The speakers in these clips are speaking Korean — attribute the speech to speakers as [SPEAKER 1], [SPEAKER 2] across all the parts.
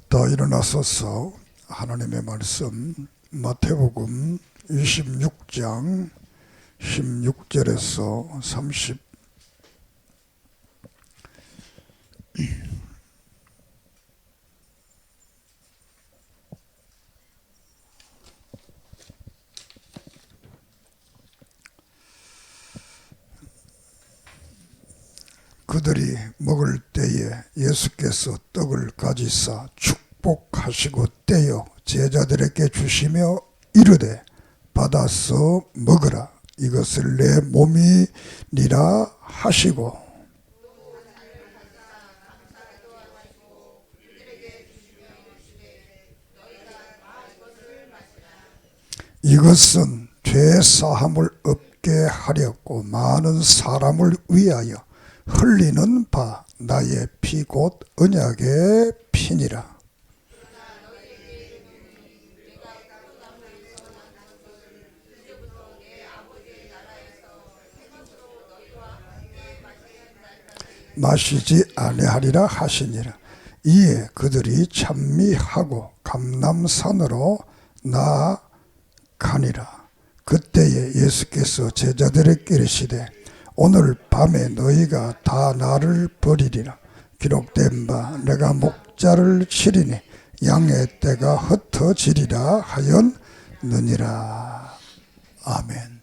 [SPEAKER 1] 더 일어나소서. 하나님의 말씀 마태복음 26장 16절에서 30 그들이 먹을 때에 예수께서 떡을 가지사 축복하시고 떼어 제자들에게 주시며 이르되 받아서 먹으라, 이것을 내 몸이니라 하시고, 이것은 죄 사함을 얻게 하려고 많은 사람을 위하여 흘리는 바 나의 피 곧 언약의 피니라. 마시지 아니하리라 하시니라. 이에 그들이 찬미하고 감람산으로 나아가니라. 그때에 예수께서 제자들에게 이르시되 오늘 밤에 너희가 다 나를 버리리라. 기록된 바 내가 목자를 치리니 양의 떼가 흩어지리라 하였느니라. 아멘.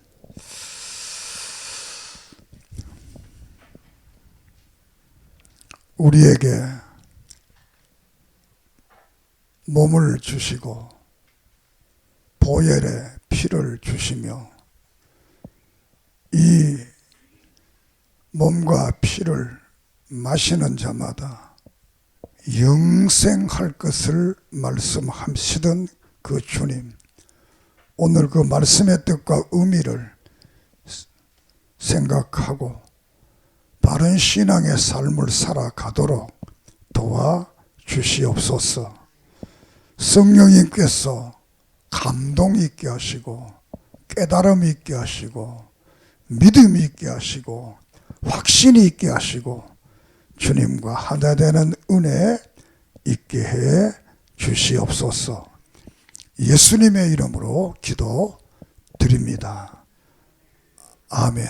[SPEAKER 1] 우리에게 몸을 주시고 보혈의 피를 주시며 이 몸과 피를 마시는 자마다 영생할 것을 말씀하시던 그 주님, 오늘 그 말씀의 뜻과 의미를 생각하고 바른 신앙의 삶을 살아가도록 도와주시옵소서. 성령님께서 감동 있게 하시고 깨달음 있게 하시고 믿음 있게 하시고 확신이 있게 하시고 주님과 하나 되는 은혜 있게 해 주시옵소서. 예수님의 이름으로 기도드립니다. 아멘.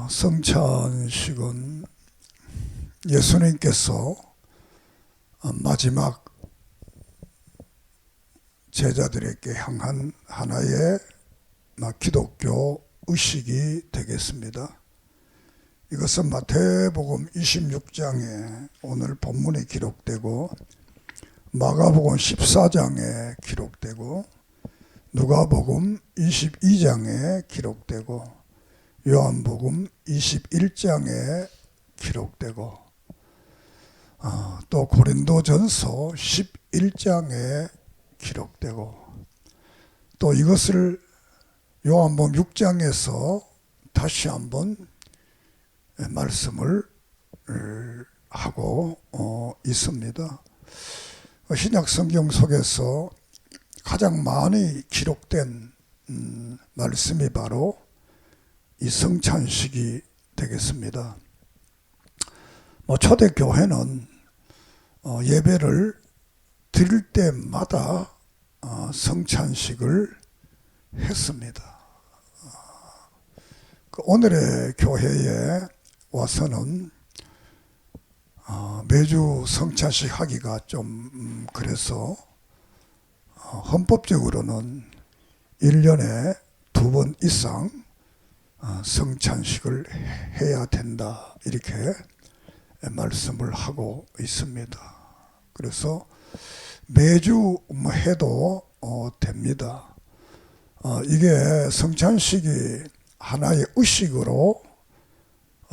[SPEAKER 1] 성찬식은 예수님께서 마지막 제자들에게 향한 하나의 기독교 의식이 되겠습니다. 이것은 마태복음 26장에 오늘 본문에 기록되고 마가복음 14장에 기록되고 누가복음 22장에 기록되고 요한복음 21장에 기록되고 또 고린도전서 11장에 기록되고 또 이것을 요한복음 6장에서 다시 한번 말씀을 하고 있습니다. 신약 성경 속에서 가장 많이 기록된 말씀이 바로 이 성찬식이 되겠습니다. 초대교회는 예배를 드릴 때마다 성찬식을 했습니다. 오늘의 교회에 와서는 매주 성찬식 하기가 좀 그래서 헌법적으로는 1년에 2번 이상 성찬식을 해야 된다, 이렇게 말씀을 하고 있습니다. 그래서 매주 해도 됩니다. 이게 성찬식이 하나의 의식으로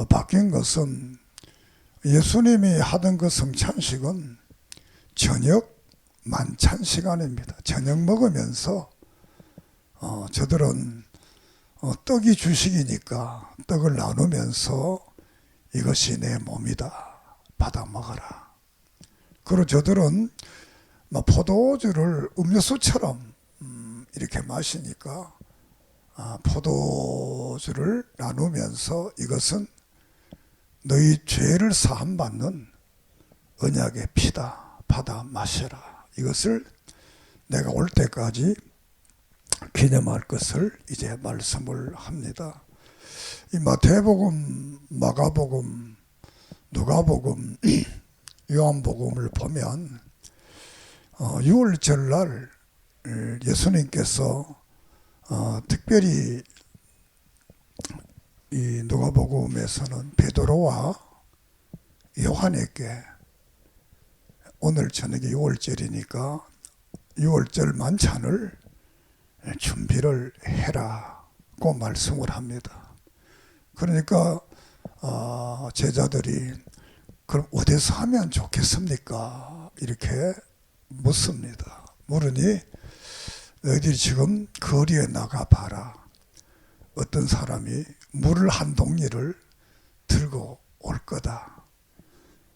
[SPEAKER 1] 바뀐 것은 예수님이 하던 그 성찬식은 저녁 만찬 시간입니다. 저녁 먹으면서 저들은 떡이 주식이니까 떡을 나누면서 이것이 내 몸이다, 받아 먹어라. 그리고 저들은 포도주를 음료수처럼 이렇게 마시니까 포도주를 나누면서 이것은 너희 죄를 사함받는 언약의 피다. 받아 마셔라. 이것을 내가 올 때까지 기념할 것을 이제 말씀을 합니다. 이 마태복음, 마가복음, 누가복음, 요한복음을 보면 6월절 날 예수님께서 특별히 이 누가복음에서는 베드로와 요한에게 오늘 저녁에 6월절이니까 6월절 만찬을 준비를 해라고 말씀을 합니다. 그러니까 제자들이 그럼 어디서 하면 좋겠습니까? 이렇게 묻습니다. 물으니 너희들이 지금 거리에 나가봐라. 어떤 사람이 물을 한 동이를 들고 올 거다.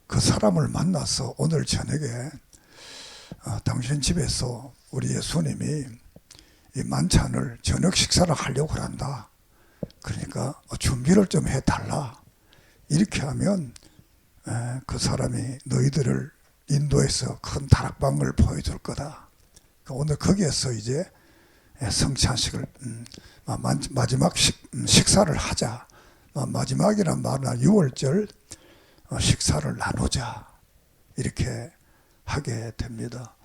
[SPEAKER 1] 그 사람을 만나서 오늘 저녁에 당신 집에서 우리 예수님이 이 만찬을 저녁 식사를 하려고 한다. 그러니까 준비를 좀 해달라. 이렇게 하면 그 사람이 너희들을 인도해서 큰 다락방을 보여줄 거다. 그러니까 오늘 거기에서 이제 성찬식을 마지막 식사를 하자. 마지막이란 말은 6월절 식사를 나누자. 이렇게 하게 됩니다.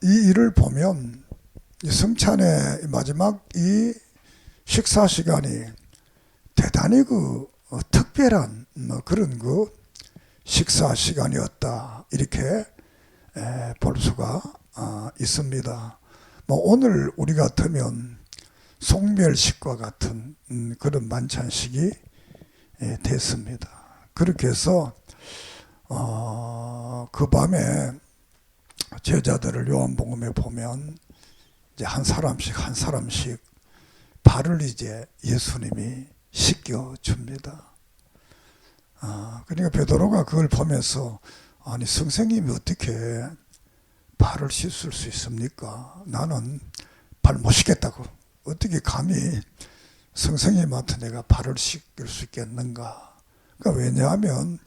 [SPEAKER 1] 이 일을 보면 성찬의 마지막 이 식사 시간이 대단히 특별한 그런 식사 시간이었다. 이렇게 볼 수가 있습니다. 오늘 우리 같으면 송별식과 같은 그런 만찬식이 됐습니다. 그렇게 해서 그 밤에 제자들을 요한복음에 보면 이제 한 사람씩 발을 이제 예수님이 씻겨 줍니다. 그러니까 베드로가 그걸 보면서 아니 선생님이 어떻게 발을 씻을 수 있습니까? 나는 발 못 씻겠다고. 어떻게 감히 선생님한테 내가 발을 씻길 수 있겠는가? 그러니까 왜냐하면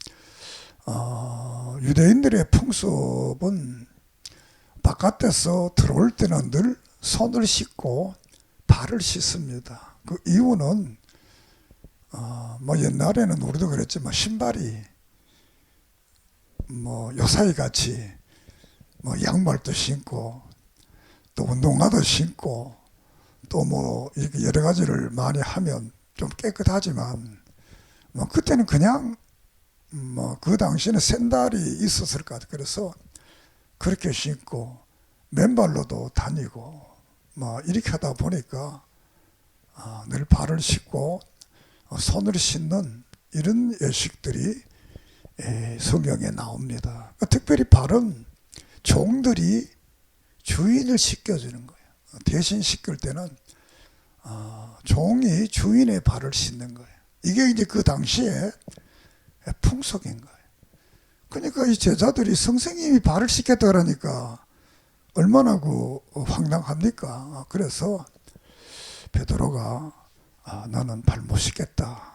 [SPEAKER 1] 유대인들의 풍습은 바깥에서 들어올 때는 늘 손을 씻고 발을 씻습니다. 그 이유는 옛날에는 우리도 그랬지만 신발이 요사이 같이 양말도 신고 또 운동화도 신고 또 이렇게 여러 가지를 많이 하면 좀 깨끗하지만 그때는 그냥 그 당시에는 샌들이 있었을 것 같아요. 그래서 그렇게 신고 맨발로도 다니고 이렇게 하다 보니까 늘 발을 씻고 손을 씻는 이런 예식들이 성경에 나옵니다. 특별히 발은 종들이 주인을 씻겨주는 거예요. 대신 씻길 때는 종이 주인의 발을 씻는 거예요. 이게 이제 그 당시에 풍속인 거예요. 그러니까 이 제자들이 선생님이 발을 씻겠다 그러니까 얼마나 황당합니까? 그래서 베드로가 나는 발 못 씻겠다.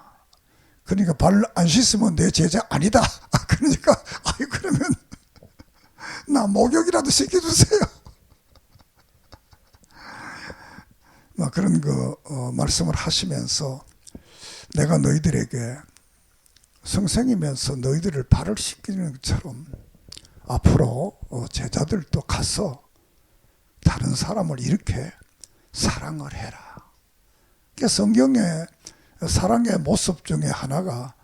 [SPEAKER 1] 그러니까 발 안 씻으면 내 제자 아니다. 그러니까 그러면 나 목욕이라도 시켜주세요. 그런 말씀을 하시면서 내가 너희들에게 선생이면서 너희들을 발을 씻기는 것처럼 앞으로 제자들도 가서 다른 사람을 이렇게 사랑을 해라. 그러니까 성경의 사랑의 모습 중에 하나가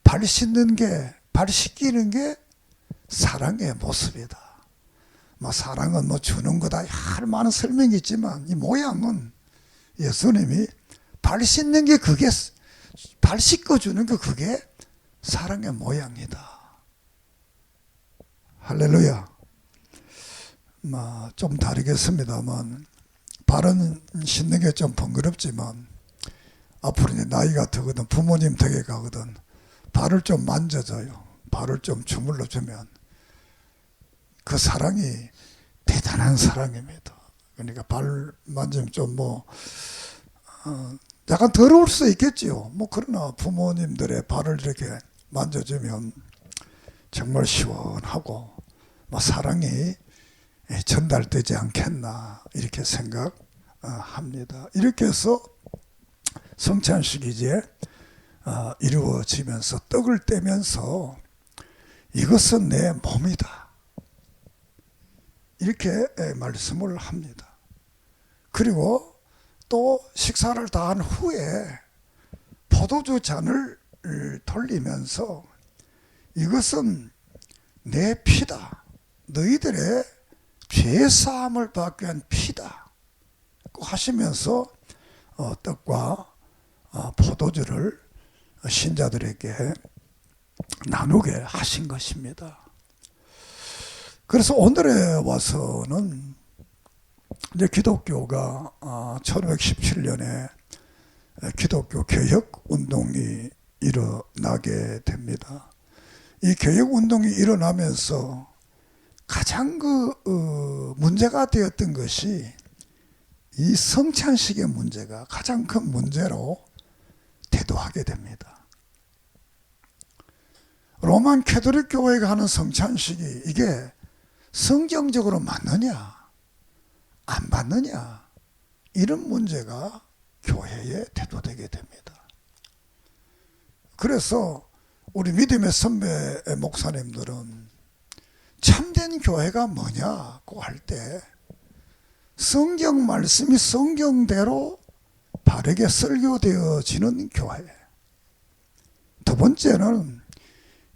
[SPEAKER 1] 발 씻기는 게 사랑의 모습이다. 사랑은 주는 거다. 할 많은 설명이 있지만 이 모양은 예수님이 발 씻는 게 발 씻겨주는 게 그게 사랑의 모양이다. 할렐루야. 좀 다르겠습니다만 발은 씻는 게 좀 번거롭지만 앞으로 이제 나이가 들거든 부모님 댁에 가거든 발을 좀 만져줘요. 발을 좀 주물러 주면 그 사랑이 대단한 사랑입니다. 그러니까 발 만지면 좀 약간 더러울 수 있겠지요. 뭐 그러나 부모님들의 발을 이렇게 만져주면 정말 시원하고 뭐 사랑이 전달되지 않겠나 이렇게 생각합니다. 이렇게 해서 성찬식이 이제 이루어지면서 떡을 떼면서 이것은 내 몸이다 이렇게 말씀을 합니다. 그리고 또 식사를 다 한 후에 포도주 잔을 돌리면서 이것은 내 피다. 너희들의 죄사함을 받기 위한 피다. 하시면서 떡과 포도주를 신자들에게 나누게 하신 것입니다. 그래서 오늘에 와서는 이제 기독교가 1517년에 기독교 개혁 운동이 일어나게 됩니다. 이 개혁 운동이 일어나면서 가장 문제가 되었던 것이 이 성찬식의 문제가 가장 큰 문제로 대두하게 됩니다. 로만 캐톨릭 교회가 하는 성찬식이 이게 성경적으로 맞느냐 안 맞느냐 이런 문제가 교회에 대두되게 됩니다. 그래서 우리 믿음의 선배 목사님들은 참된 교회가 뭐냐고 할 때 성경 말씀이 성경대로 바르게 설교되어지는 교회. 두 번째는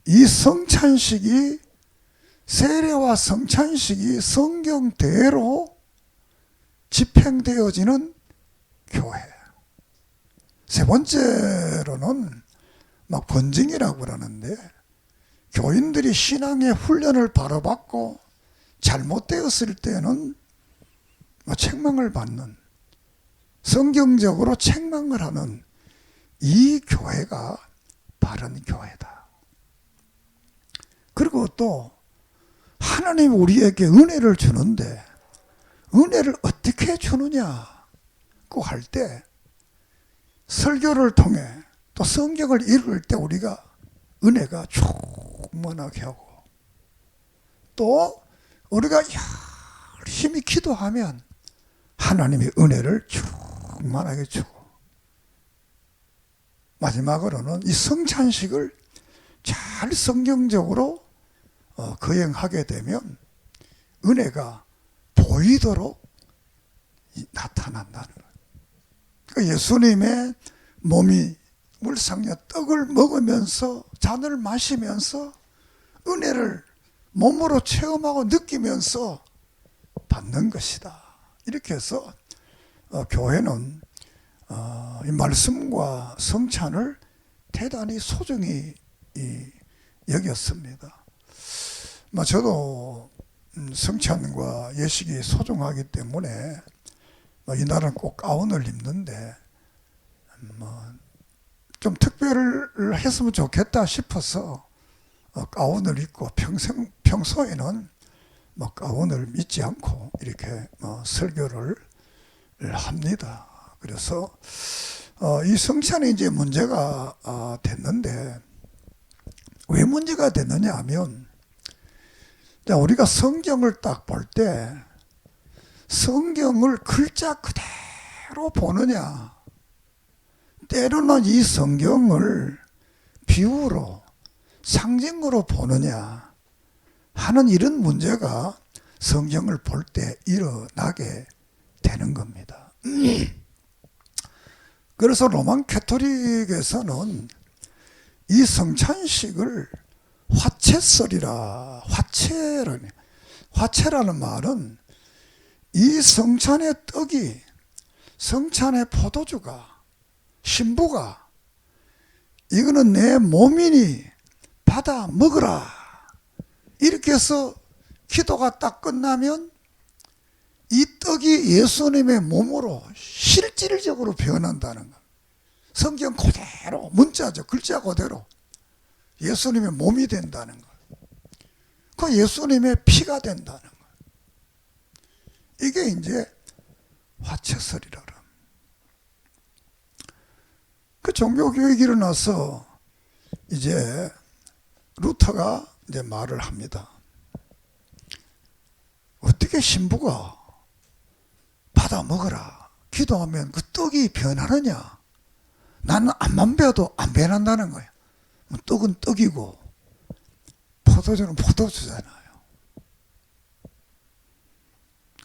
[SPEAKER 1] 이 성찬식이 세례와 성찬식이 성경대로 집행되어지는 교회. 세 번째로는 막 번증이라고 그러는데 교인들이 신앙의 훈련을 바로 받고 잘못되었을 때는 책망을 받는 성경적으로 책망을 하는 이 교회가 바른 교회다. 그리고 또 하나님이 우리에게 은혜를 주는데 은혜를 어떻게 주느냐고 할 때 설교를 통해 또 성경을 읽을 때 우리가 은혜가 충만하게 하고 또 우리가 열심히 기도하면 하나님의 은혜를 충만하게 주고 마지막으로는 이 성찬식을 잘 성경적으로 거행하게 되면 은혜가 보이도록 나타난다는 거예요. 그러니까 예수님의 몸이 물상려 떡을 먹으면서 잔을 마시면서 은혜를 몸으로 체험하고 느끼면서 받는 것이다. 이렇게 해서 교회는 이 말씀과 성찬을 대단히 소중히 여겼습니다. 저도 성찬과 예식이 소중하기 때문에 이날은 꼭 가운을 입는데 좀 특별했으면 좋겠다 싶어서 가운을 입고 평소에는 가운을 입지 않고 이렇게 설교를 합니다. 그래서 이 성찬이 이제 문제가 됐는데 왜 문제가 됐느냐 하면 우리가 성경을 딱 볼 때 성경을 글자 그대로 보느냐 때로는 이 성경을 비유로 상징으로 보느냐 하는 이런 문제가 성경을 볼 때 일어나게 되는 겁니다. 그래서 로만 캐톨릭에서는 이 성찬식을 화채설이라 화채라는 말은 이 성찬의 떡이 성찬의 포도주가 신부가 이거는 내 몸이니 받아 먹으라 이렇게 해서 기도가 딱 끝나면 이 떡이 예수님의 몸으로 실질적으로 변한다는 것. 성경 그대로 문자죠. 글자 그대로 예수님의 몸이 된다는 것. 그 예수님의 피가 된다는 것. 이게 이제 화채설이라. 그 종교개혁이 일어나서 이제 루터가 이제 말을 합니다. 어떻게 신부가 받아 먹어라 기도하면 그 떡이 변하느냐? 나는 앞만 배워도 안 변한다는 거야. 떡은 떡이고 포도주는 포도주잖아요.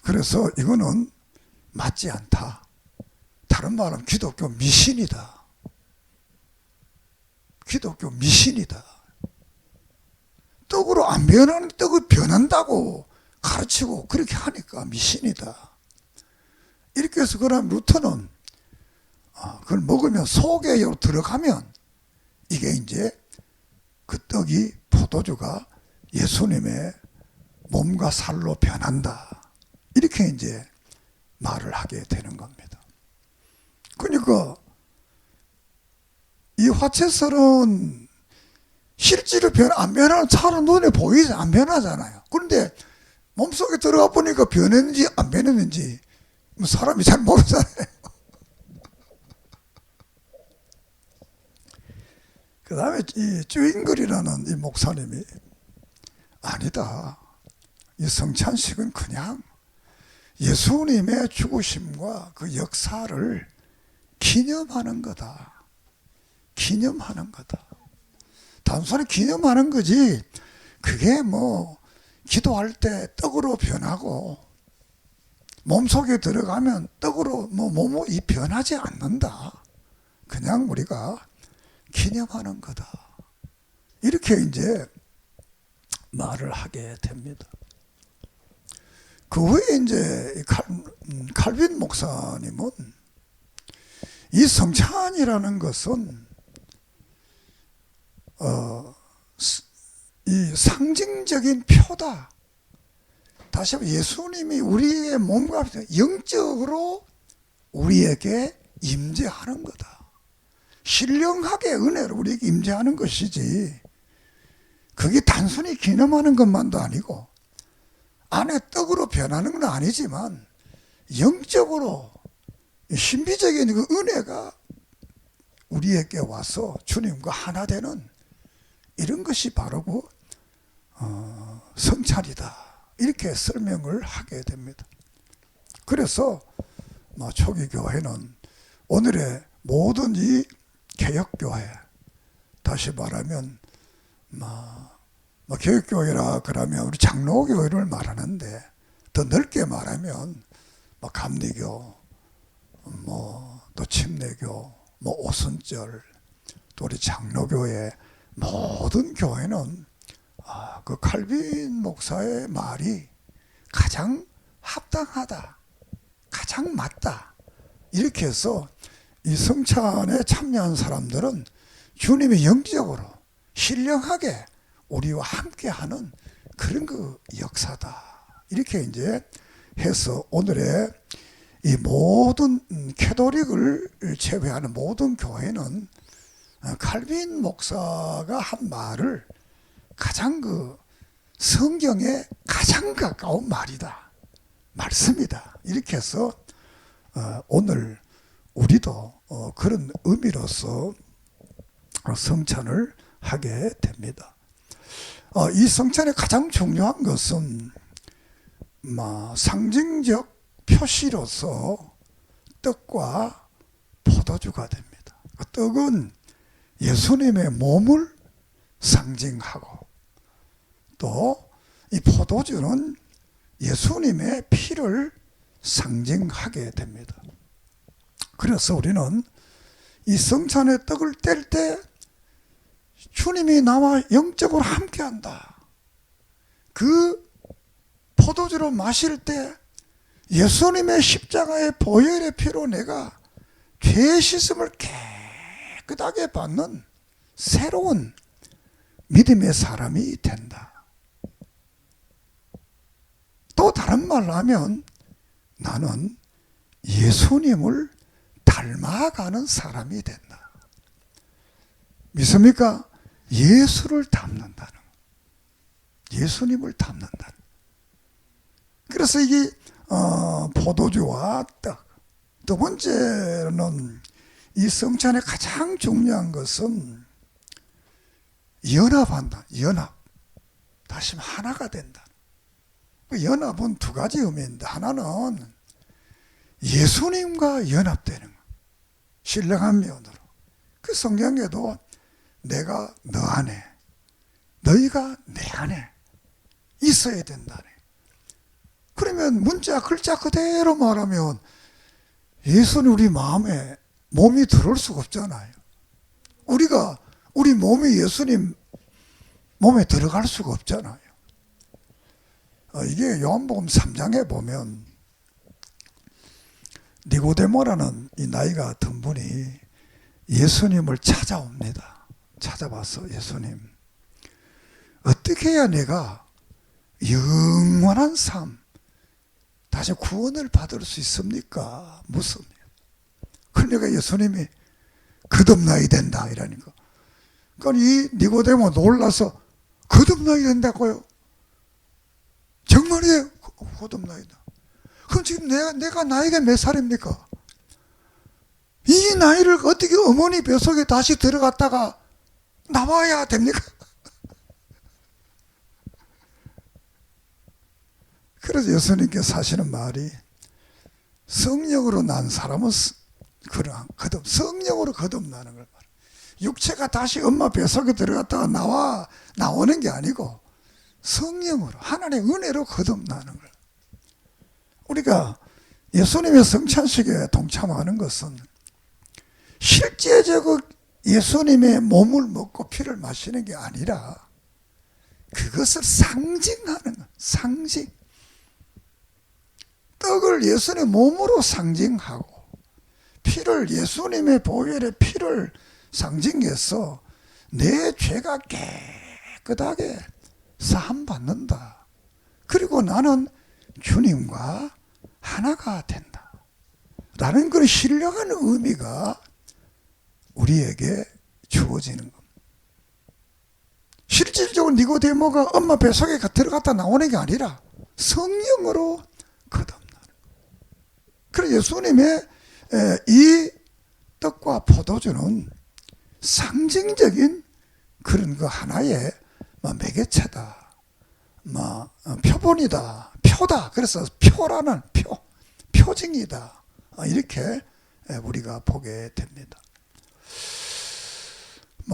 [SPEAKER 1] 그래서 이거는 맞지 않다. 다른 말은 기독교 미신이다. 기독교 미신이다. 떡으로 안 변하는 떡이 변한다고 가르치고 그렇게 하니까 미신이다. 이렇게 해서 그럼 루터는 그걸 먹으면 속에 들어가면 이게 이제 그 떡이 포도주가 예수님의 몸과 살로 변한다. 이렇게 이제 말을 하게 되는 겁니다. 그러니까 이 화채설은 실제로 안 변하는 차로 눈에 보이지 안 변하잖아요. 그런데 몸속에 들어가 보니까 변했는지 안 변했는지 사람이 잘 모르잖아요. 그 다음에 이 쭈잉글이라는 이 목사님이 아니다. 이 성찬식은 그냥 예수님의 죽으심과 그 역사를 기념하는 거다. 기념하는 거다. 단순히 기념하는 거지 그게 뭐 기도할 때 떡으로 변하고 몸속에 들어가면 떡으로 몸이 변하지 않는다. 그냥 우리가 기념하는 거다. 이렇게 이제 말을 하게 됩니다. 그 후에 이제 칼빈 목사님은 이 성찬이라는 것은 이 상징적인 표다. 다시 한번 예수님이 우리의 몸과 영적으로 우리에게 임재하는 거다. 신령하게 은혜로 우리에게 임재하는 것이지 그게 단순히 기념하는 것만도 아니고 안에 떡으로 변하는 건 아니지만 영적으로 신비적인 그 은혜가 우리에게 와서 주님과 하나 되는 이런 것이 바로 그 성찬이다. 이렇게 설명을 하게 됩니다. 그래서 초기 교회는 오늘의 모든 이 개혁교회, 다시 말하면 개혁교회라 그러면 우리 장로교회를 말하는데 더 넓게 말하면 감리교, 또 침례교, 오순절, 또 우리 장로교회 모든 교회는 그 칼빈 목사의 말이 가장 합당하다, 가장 맞다. 이렇게 해서 이 성찬에 참여한 사람들은 주님이 영적으로 신령하게 우리와 함께하는 그런 그 역사다. 이렇게 이제 해서 오늘의 이 모든 캐톨릭을 제외하는 모든 교회는 칼빈 목사가 한 말을 가장 그 성경에 가장 가까운 말이다. 말씀이다. 이렇게 해서 오늘 우리도 그런 의미로서 성찬을 하게 됩니다. 이 성찬의 가장 중요한 것은 상징적 표시로서 떡과 포도주가 됩니다. 떡은 예수님의 몸을 상징하고 또 이 포도주는 예수님의 피를 상징하게 됩니다. 그래서 우리는 이 성찬의 떡을 뗄 때 주님이 나와 영적으로 함께한다. 그 포도주를 마실 때 예수님의 십자가의 보혈의 피로 내가 죄 씻음을 깨끗하게 받는 새로운 믿음의 사람이 된다. 또 다른 말로 하면 나는 예수님을 닮아가는 사람이 된다. 믿습니까? 예수를 닮는다는, 예수님을 닮는다는. 그래서 이게 포도주와 떡, 두 번째는 이 성찬의 가장 중요한 것은 연합한다. 연합. 다시 하나가 된다. 연합은 두 가지 의미인데, 하나는 예수님과 연합되는 것. 신령한 면으로. 그 성경에도 내가 너 안에, 너희가 내 안에 있어야 된다네. 그러면 문자 글자 그대로 말하면 예수는 우리 마음에 몸이 들어올 수가 없잖아요. 우리 몸이 예수님 몸에 들어갈 수가 없잖아요. 이게 요한복음 3장에 보면 니고데모라는 이 나이가 든 분이 예수님을 찾아옵니다. 찾아와서 예수님, 어떻게 해야 내가 영원한 삶, 다시 구원을 받을 수 있습니까? 묻습니다. 그러니까 예수님이 거듭나야 된다 이라니까. 그러니까 이 니고데모 놀라서 거듭나야 된다고요? 정말이에요? 거듭나야 된다. 그럼 지금 내가 나이가 몇 살입니까? 이 나이를 어떻게 어머니 뱃속에 다시 들어갔다가 나와야 됩니까? 그래서 예수님께서 하시는 말이 성령으로 난 사람은 성령으로 거듭나는 걸 말해요. 육체가 다시 엄마 뱃속에 들어갔다가 나오는 게 아니고 성령으로 하나님의 은혜로 거듭나는 걸. 우리가 예수님의 성찬식에 동참하는 것은 실제적으로 예수님의 몸을 먹고 피를 마시는 게 아니라 그것을 상징하는 것. 상징. 떡을 예수님의 몸으로 상징하고 피를 예수님의 보혈의 피를 상징해서 내 죄가 깨끗하게 사함받는다. 그리고 나는 주님과 하나가 된다. 라는 그런 신령한 의미가 우리에게 주어지는 겁니다. 실질적으로 니고데모가 엄마 뱃속에 들어갔다 나오는 게 아니라 성령으로 거듭나는 거예요. 그래서 예수님의 이 떡과 포도주는 상징적인 그런 그 하나의 매개체다. 표본이다. 표다. 그래서 표라는 표징이다. 이렇게 우리가 보게 됩니다.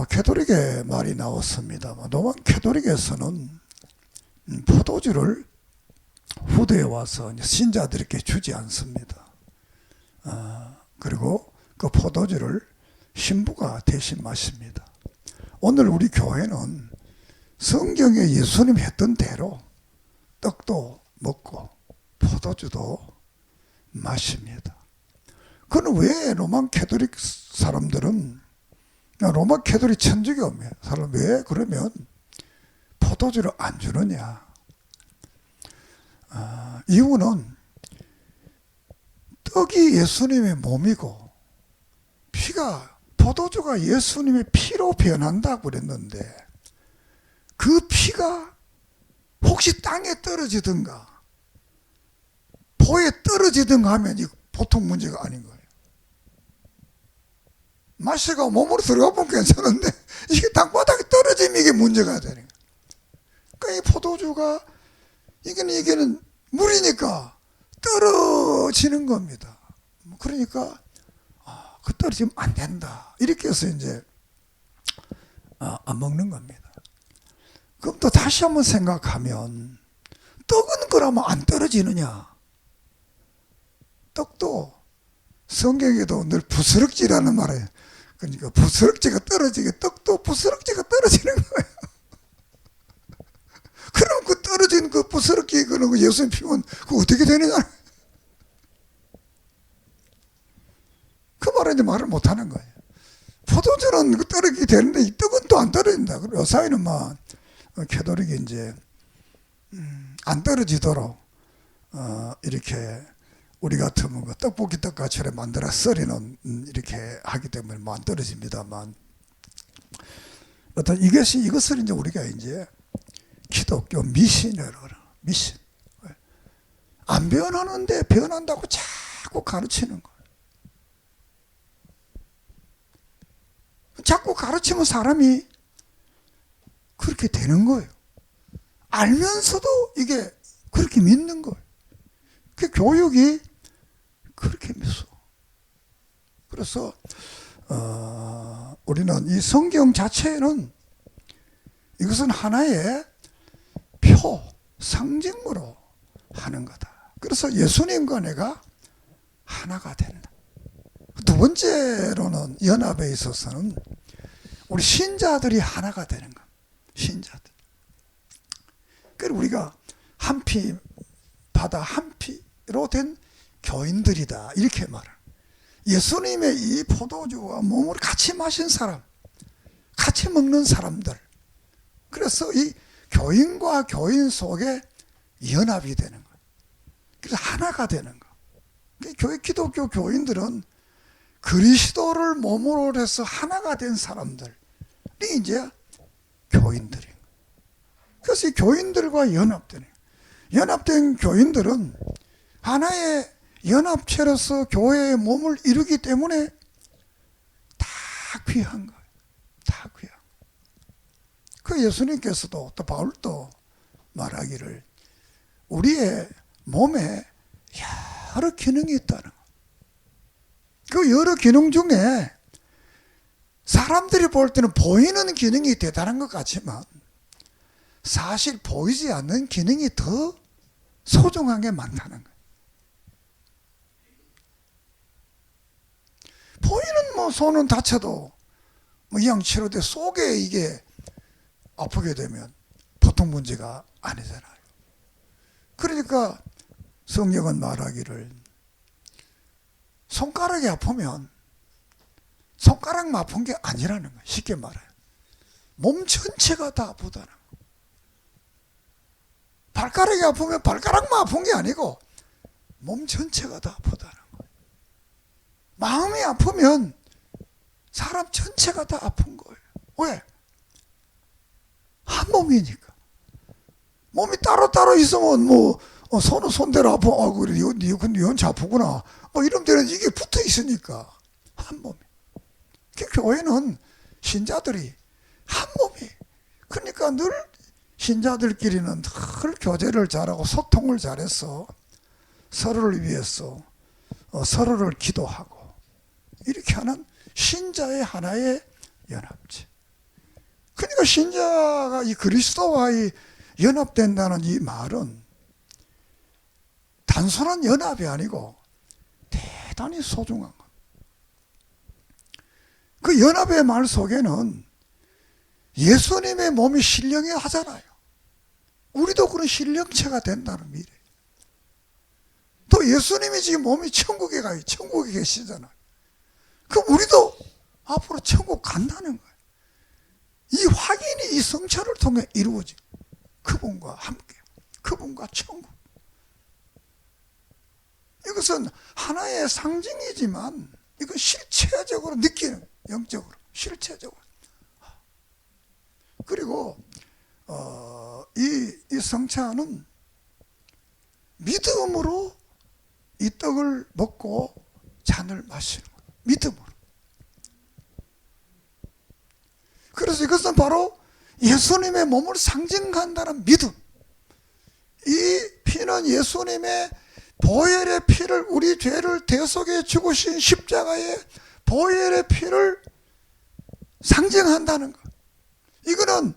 [SPEAKER 1] 캐톨릭의 말이 나왔습니다. 로마 캐톨릭에서는 포도주를 후대에 와서 신자들에게 주지 않습니다. 그리고 그 포도주를 신부가 대신 마십니다. 오늘 우리 교회는 성경에 예수님 했던 대로 떡도 먹고 포도주도 마십니다. 그건 왜 로마 캐톨릭 사람들은 로마 캐톨릭 천주교 사람 왜 그러면 포도주를 안 주느냐? 이유는 떡이 예수님의 몸이고 포도주가 예수님의 피로 변한다고 그랬는데 그 피가 혹시 땅에 떨어지든가 보에 떨어지든가 하면 이 보통 문제가 아닌 거예요. 마시고 몸으로 들어가 보면 괜찮은데 이게 땅바닥에 떨어지면 이게 문제가 되는 거예요. 그러니까 이 포도주가 이게는 물이니까 떨어지는 겁니다. 그러니까 그 떨어지면 안 된다. 이렇게 해서 이제 안 먹는 겁니다. 그럼 또 다시 한번 생각하면 떡은 그러면 안 떨어지느냐? 떡도 성경에도 늘 부스럭지라는 말이에요. 그러니까 부스럭지가 떨어지게 떡도 부스럭지가 떨어지는 거예요. 그럼 그 떨어진 그 부스럭지 그런 예수님 피면 그거 어떻게 되느냐? 그 말은 이제 말을 못 하는 거예요. 포도주는 떨어지게 되는데 이 떡은 또 안 떨어진다. 그리고 요사이는 캐톨릭이 이제 안 떨어지도록 이렇게 우리 같으면 그 떡볶이 떡같이 만들어 썰이는 이렇게 하기 때문에 안 떨어집니다만 어떤 이것을 이제 우리가 이제 기독교 미신이라고 그래요. 미신. 안 변하는데 변한다고 자꾸 가르치는 거예요. 자꾸 가르치면 사람이 그렇게 되는 거예요. 알면서도 이게 그렇게 믿는 거예요. 그 교육이 그렇게 무서워. 그래서 우리는 이 성경 자체는 이것은 하나의 표, 상징으로 하는 거다. 그래서 예수님과 내가 하나가 된다. 두 번째로는 연합에 있어서는 우리 신자들이 하나가 되는 겁니다. 신자들. 그래서 우리가 한 피 바다 한 피로 된 교인들이다. 이렇게 말해요. 예수님의 이 포도주와 몸을 같이 마신 사람, 같이 먹는 사람들. 그래서 이 교인과 교인 속에 연합이 되는 거예요. 그래서 하나가 되는 거예요. 기독교 교인들은 그리스도를 몸으로 해서 하나가 된 사람들이 이제 교인들인 거예요. 그래서 이 교인들과 연합되는 거예요. 연합된 교인들은 하나의 연합체로서 교회의 몸을 이루기 때문에 다 귀한 거예요. 다 귀한 거예요. 그 예수님께서도 또 바울도 말하기를 우리의 몸에 여러 기능이 있다는 거예요. 그 여러 기능 중에 사람들이 볼 때는 보이는 기능이 대단한 것 같지만 사실 보이지 않는 기능이 더 소중한 게 많다는 거예요. 보이는 뭐 손은 다쳐도 뭐 이왕 치료돼 속에 이게 아프게 되면 보통 문제가 아니잖아요. 그러니까 성경은 말하기를 손가락이 아프면 손가락만 아픈 게 아니라는 거예요. 쉽게 말해요. 몸 전체가 다 아프다는 거예요. 발가락이 아프면 발가락만 아픈 게 아니고 몸 전체가 다 아프다는 거예요. 마음이 아프면 사람 전체가 다 아픈 거예요. 왜? 한 몸이니까. 몸이 따로따로 있으면 뭐 손은 손대로 아파. 그래 근데 연치 아프구나. 이런 데는 이게 붙어 있으니까 한 몸이. 그 교회는 신자들이 한 몸이. 그러니까 늘 신자들끼리는 늘 교제를 잘하고 소통을 잘해서 서로를 위해서 서로를 기도하고 이렇게 하는 신자의 하나의 연합체. 그러니까 신자가 이 그리스도와 연합된다는 이 말은 단순한 연합이 아니고 대단히 소중한 것. 그 연합의 말 속에는 예수님의 몸이 신령이 하잖아요. 우리도 그런 신령체가 된다는 미래. 또 예수님이 지금 몸이 천국에 계시잖아요. 그럼 우리도 앞으로 천국 간다는 거예요. 이 확인이 이 성찬을 통해 이루어지. 그분과 함께, 그분과 천국. 이것은 하나의 상징이지만 이건 실체적으로 느끼는, 영적으로 실체적으로. 그리고 이 성찬은 믿음으로 이 떡을 먹고 잔을 마시는 거예요. 믿음으로. 그래서 이것은 바로 예수님의 몸을 상징한다는 믿음. 이 피는 예수님의 보혈의 피를, 우리 죄를 대속해 죽으신 십자가의 보혈의 피를 상징한다는 것. 이거는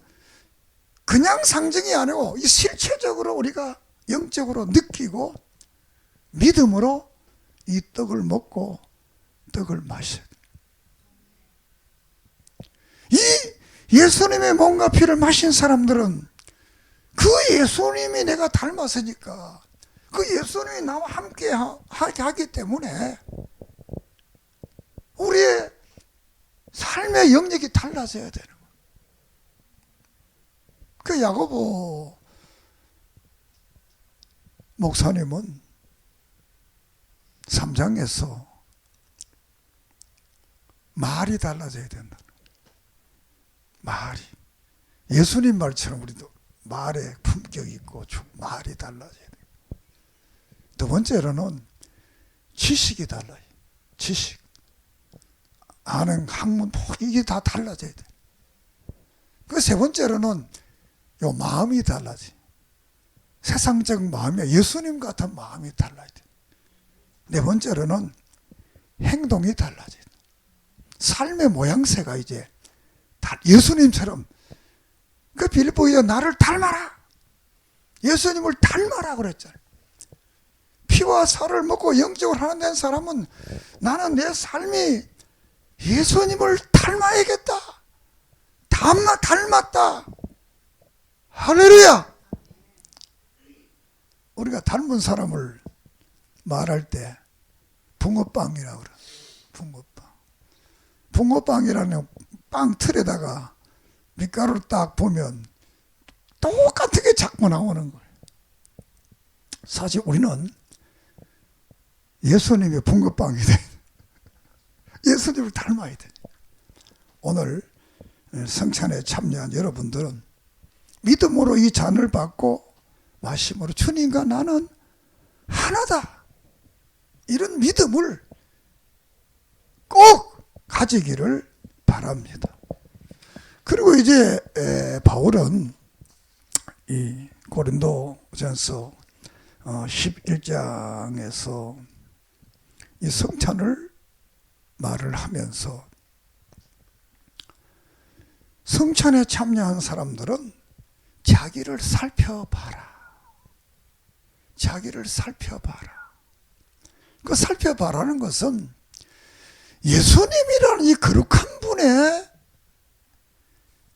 [SPEAKER 1] 그냥 상징이 아니고 이 실체적으로 우리가 영적으로 느끼고 믿음으로 이 떡을 먹고 떡을 마셔야 돼요. 이 예수님의 몸과 피를 마신 사람들은 그 예수님이 내가 닮았으니까 그 예수님이 나와 함께 하기 때문에 우리의 삶의 영역이 달라져야 되는 거예요. 그 야고보 목사님은 3장에서 말이 달라져야 된다. 말이. 예수님 말처럼 우리도 말에 품격이 있고 말이 달라져야 돼요. 두 번째로는 지식이 달라요. 지식. 아는 학문, 이게 다 달라져야 돼. 그 세 번째로는 요 마음이 달라지. 세상적 마음이 예수님 같은 마음이 달라야 돼. 네 번째로는 행동이 달라져야 돼. 삶의 모양새가 이제 예수님처럼, 그 빌립보에 나를 닮아라, 예수님을 닮아라 그랬잖아요. 피와 살을 먹고 영적으로 하나 된 사람은 나는 내 삶이 예수님을 닮아야겠다, 닮았다. 할렐루야. 우리가 닮은 사람을 말할 때 붕어빵이라고 그래. 붕어빵이라는 빵 틀에다가 밀가루를 딱 보면 똑같게 자꾸 나오는 거예요. 사실 우리는 예수님의 붕어빵이 돼. 예수님을 닮아야 돼. 오늘 성찬에 참여한 여러분들은 믿음으로 이 잔을 받고 마심으로 주님과 나는 하나다, 이런 믿음을 꼭 가지기를 바랍니다. 그리고 이제 바울은 이 고린도전서 11장에서 이 성찬을 말을 하면서 성찬에 참여한 사람들은 자기를 살펴봐라. 자기를 살펴봐라. 그 살펴봐라는 것은 예수님이라는 이 거룩한 분의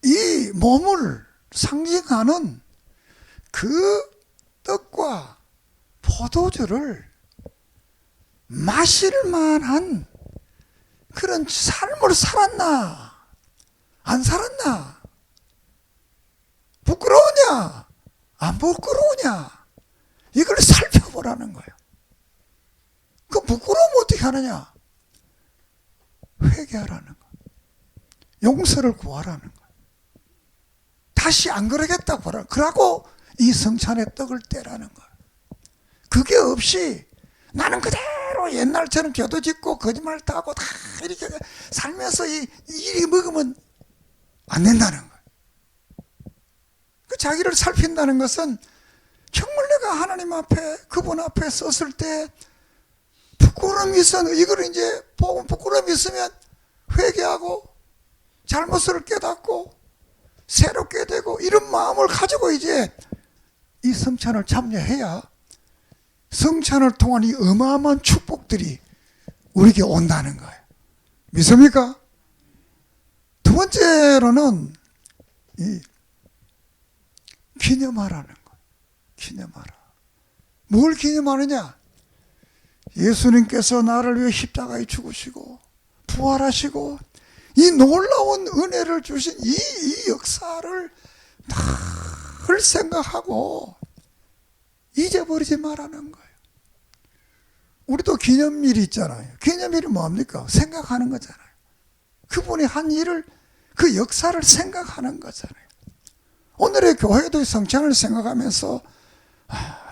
[SPEAKER 1] 이 몸을 상징하는 그 떡과 포도주를 마실 만한 그런 삶을 살았나, 안 살았나, 부끄러우냐, 안 부끄러우냐, 이걸 살펴보라는 거예요. 그 부끄러우면 어떻게 하느냐? 회개하라는 거예요. 용서를 구하라는 거예요. 다시 안 그러겠다고 하라. 그러고 이 성찬의 떡을 떼라는 거예요. 그게 없이 나는 그대로 옛날처럼 죄도 짓고 거짓말 다 하고 다 이렇게 살면서 이리 먹으면 안 된다는 거예요. 그 자기를 살핀다는 것은 정말 내가 하나님 앞에, 그분 앞에 섰을 때 부끄러움이 있어. 이걸 이제 보고 부끄러움이 있으면 회개하고 잘못을 깨닫고 새롭게 되고, 이런 마음을 가지고 이제 이 성찬을 참여해야 성찬을 통한 이 어마어마한 축복들이 우리에게 온다는 거예요. 믿습니까? 두 번째로는 이 기념하라는 거예요. 기념하라. 뭘 기념하느냐? 예수님께서 나를 위해 십자가에 죽으시고 부활하시고 이 놀라운 은혜를 주신 이 역사를 늘 생각하고 잊어버리지 말라는 거예요. 우리도 기념일이 있잖아요. 기념일이 뭡니까? 생각하는 거잖아요. 그분이 한 일을, 그 역사를 생각하는 거잖아요. 오늘의 교회도 성찬을 생각하면서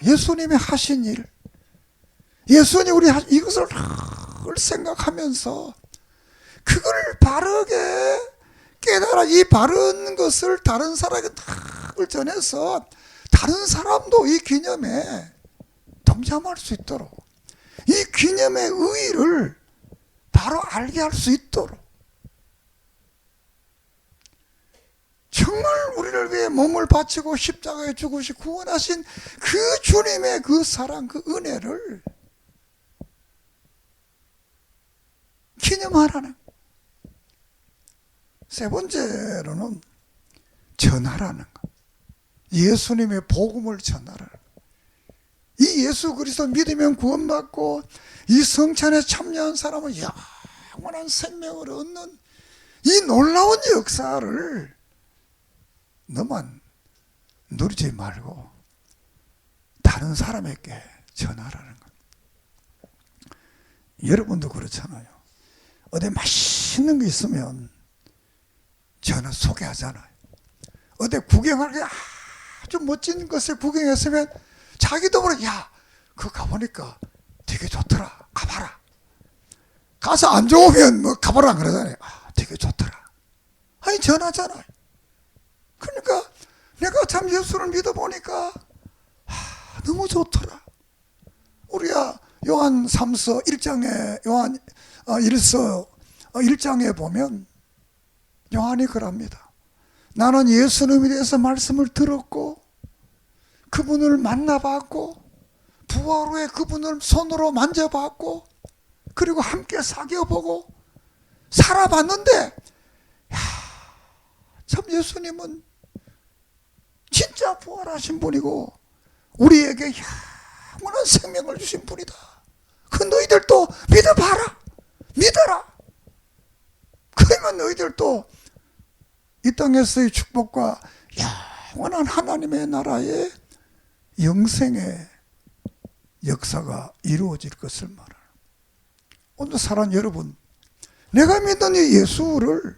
[SPEAKER 1] 예수님이 하신 일, 예수님이 우리 이것을 늘 생각하면서 그걸 바르게 깨달아 이 바른 것을 다른 사람에게 늘 전해서 다른 사람도 이 기념에 동참할 수 있도록, 이 기념의 의의를 바로 알게 할 수 있도록, 정말 우리를 위해 몸을 바치고 십자가에 죽으시고 구원하신 그 주님의 그 사랑, 그 은혜를 기념하라는. 세 번째로는 전하라는 것. 예수님의 복음을 전하라는 것. 이 예수 그리스도 믿으면 구원받고 이 성찬에 참여한 사람은 영원한 생명을 얻는 이 놀라운 역사를 너만 누리지 말고 다른 사람에게 전하라는 것. 여러분도 그렇잖아요. 어디 맛있는 게 있으면 저는 소개하잖아요. 어디 구경할 게 아주 멋진 것을 구경했으면 자기도 모르게, 야, 그거 가보니까 되게 좋더라. 가봐라. 가서 안 좋으면 뭐 가보라 그러잖아요. 아, 되게 좋더라. 아니, 전하잖아요. 그러니까 내가 참 예수를 믿어보니까 너무 좋더라. 우리가 요한 3서 1장에 요한 1서 1장에 보면 요한이 그럽니다. 나는 예수님에 대해서 말씀을 들었고 그분을 만나봤고 부활 후에 그분을 손으로 만져봤고 그리고 함께 사귀어보고 살아봤는데 참 예수님은 진짜 부활하신 분이고 우리에게 영원한 생명을 주신 분이다. 그 너희들도 믿어봐라. 믿어라. 그러면 너희들도 이 땅에서의 축복과 영원한 하나님의 나라의 영생의 역사가 이루어질 것을 말하는. 오늘 사랑하는 여러분, 내가 믿는 이 예수를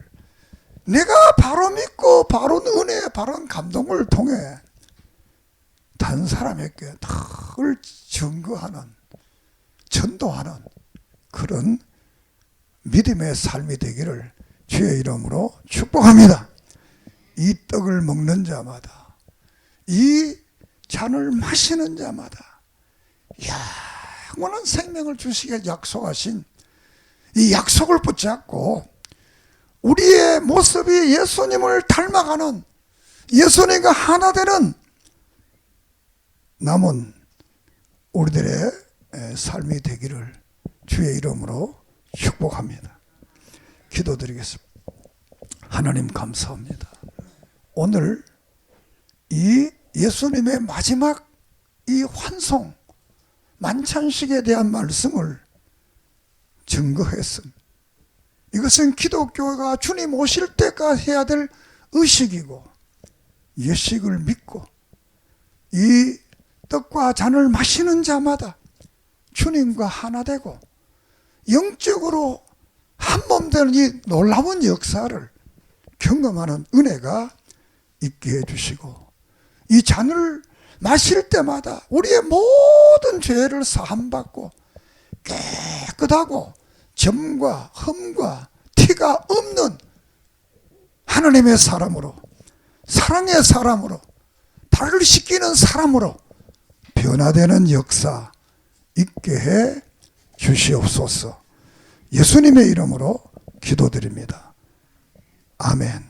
[SPEAKER 1] 내가 바로 믿고 바로 은혜, 바로 감동을 통해 다른 사람에게 늘 증거하는, 전도하는 그런 믿음의 삶이 되기를 주의 이름으로 축복합니다. 이 떡을 먹는 자마다, 이 잔을 마시는 자마다 영원한 생명을 주시게 약속하신 이 약속을 붙잡고 우리의 모습이 예수님을 닮아가는, 예수님과 하나 되는 남은 우리들의 삶이 되기를 주의 이름으로 축복합니다. 기도드리겠습니다. 하나님 감사합니다. 오늘 이 예수님의 마지막 이 환송 만찬식에 대한 말씀을 증거했습니다. 이것은 기독교가 주님 오실 때까지 해야 될 의식이고 예식을 믿고 이 떡과 잔을 마시는 자마다 주님과 하나 되고 영적으로 한 몸 되는 이 놀라운 역사를 경험하는 은혜가 있게 해주시고 이 잔을 마실 때마다 우리의 모든 죄를 사함받고 깨끗하고 점과 흠과 티가 없는 하나님의 사람으로, 사랑의 사람으로, 달을 씻기는 사람으로 변화되는 역사 있게 해 주시옵소서. 예수님의 이름으로 기도드립니다. 아멘.